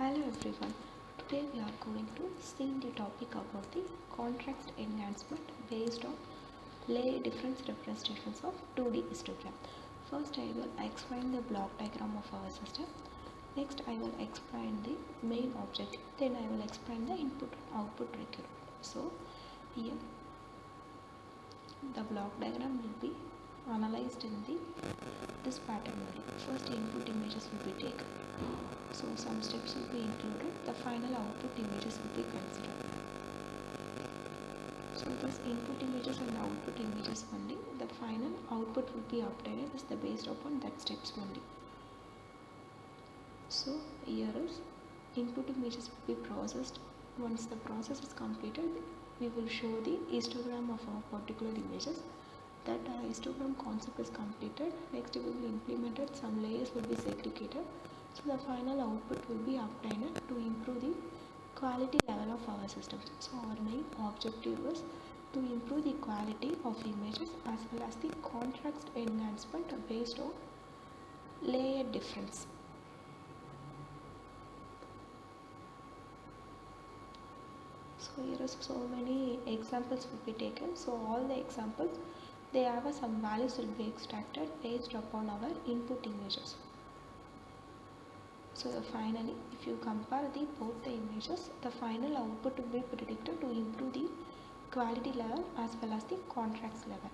Hello everyone. Today we are going to see the topic about the contrast enhancement based on layer difference representations of 2D histogram. First I will explain the block diagram of our system. Next I will explain the main objective. Then I will explain the input and output requirement. So here the block diagram will be analyzed in this pattern only. First input images will be taken. So some steps will be included. The final output images will be considered. So this input images and output images only. The final output will be obtained is based upon that steps only. So here is input images will be processed. Once the process is completed, we will show the histogram of our particular images. That histogram concept is completed. Next we will implement it. Some layers will be segregated. So the final output will be obtained to improve the quality level of our system. So our main objective is to improve the quality of images as well as the contrast enhancement based on layer difference. So here is so many examples will be taken. So all the examples, they have some values will be extracted based upon our input images. So finally, if you compare both the images, the final output will be predicted to improve the quality level as well as the contrast level.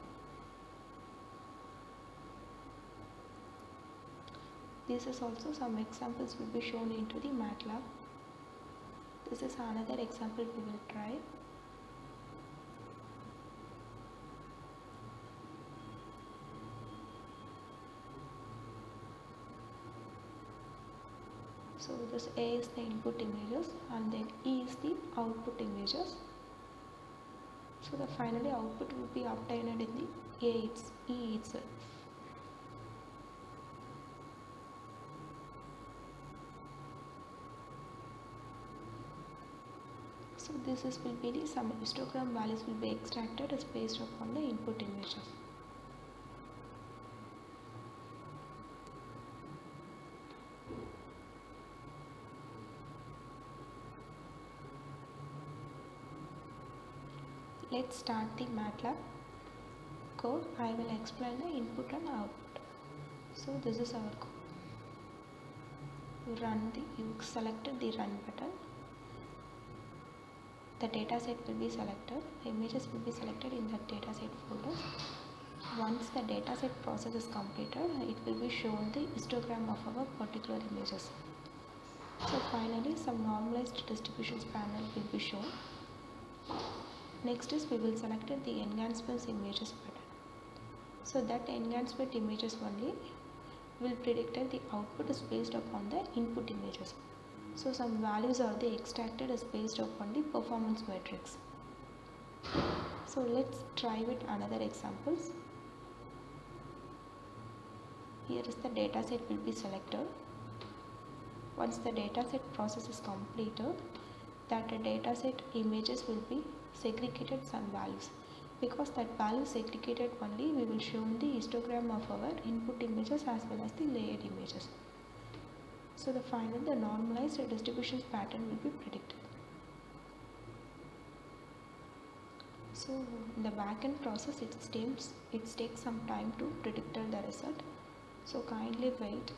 This is also some examples will be shown into the MATLAB. This is another example we will try. So this A is the input images and then E is the output images. So the finally output will be obtained in the E itself. So this will be some histogram values will be extracted as based upon the input images. Let's start the MATLAB code. I will explain the input and output. So this is our code. You selected the run button. The dataset will be selected. Images will be selected in the dataset folder. Once the dataset process is completed, it will be shown the histogram of our particular images. So finally, some normalized distributions panel will be shown. Next is we will select the enhancements images pattern. So that enhancement images only will predict the output is based upon the input images. So some values are extracted as based upon the performance matrix. So let's try with another examples. Here is the dataset will be selected. Once the dataset process is completed, that dataset images will be segregated some values. Because that value segregated only, we will show the histogram of our input images as well as the layered images. So the final, the normalized distributions pattern will be predicted. So in the backend process, it takes some time to predict the result. So kindly wait.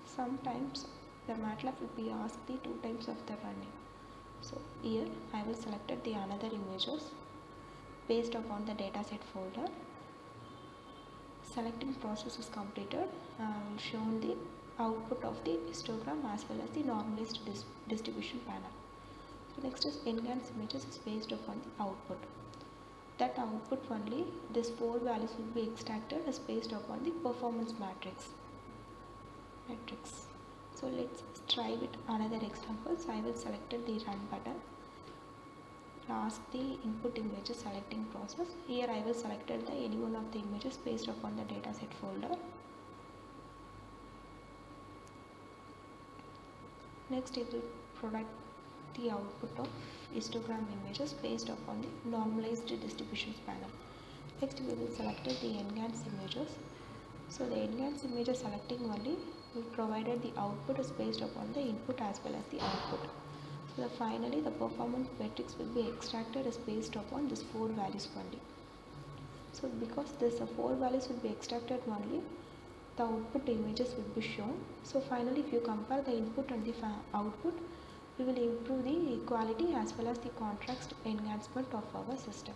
Sometimes the MATLAB will be asked the 2 times of the running. So here I will select the another images based upon the dataset folder. Selecting process is completed. I will show the output of the histogram as well as the normalized distribution panel. So next is enhanced images is based upon the output. That output only, these 4 values will be extracted as based upon the performance matrix. So let's try with another example. So I will select the run button. Ask the input images selecting process. Here I will select any one of the images based upon the dataset folder. Next it will product the output of histogram images based upon the normalized distributions panel. Next we will select the enhanced images. So the enhanced image selecting only, we provided the output is based upon the input as well as the output. So finally the performance metrics will be extracted as based upon this 4 values only. So because this 4 values will be extracted only, the output images will be shown. So finally if you compare the input and the output, we will improve the quality as well as the contrast enhancement of our system.